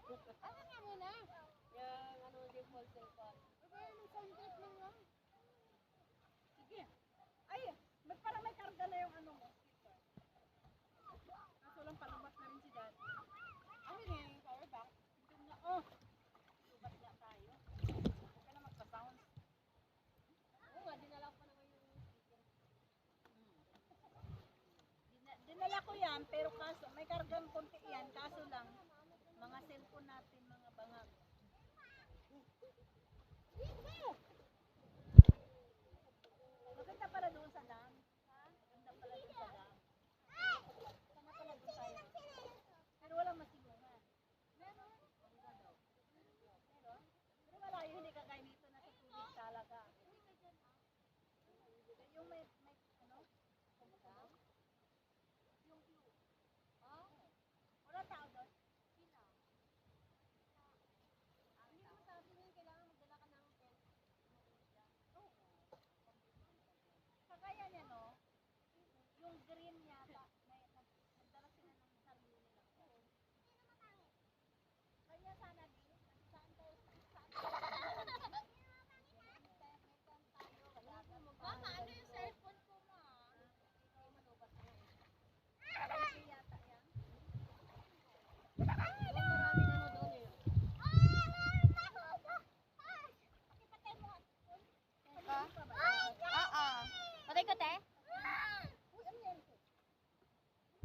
Ano nga muna? Yung ano yung full cellphone. Okay, may sound trip lang lang. Sige. Ay, parang may karga na yung ano mo. Kaso lang palubat na rin si Dad. Ano nga yung power bank? Doon nga, oh. Lubat nga tayo. Huwag ka na magpa-sound. Oo nga, dinala ko pa naman yung speaker. Dinala ko yan, pero kaso, may kargang konti yan. Kaso lang, mga cellphone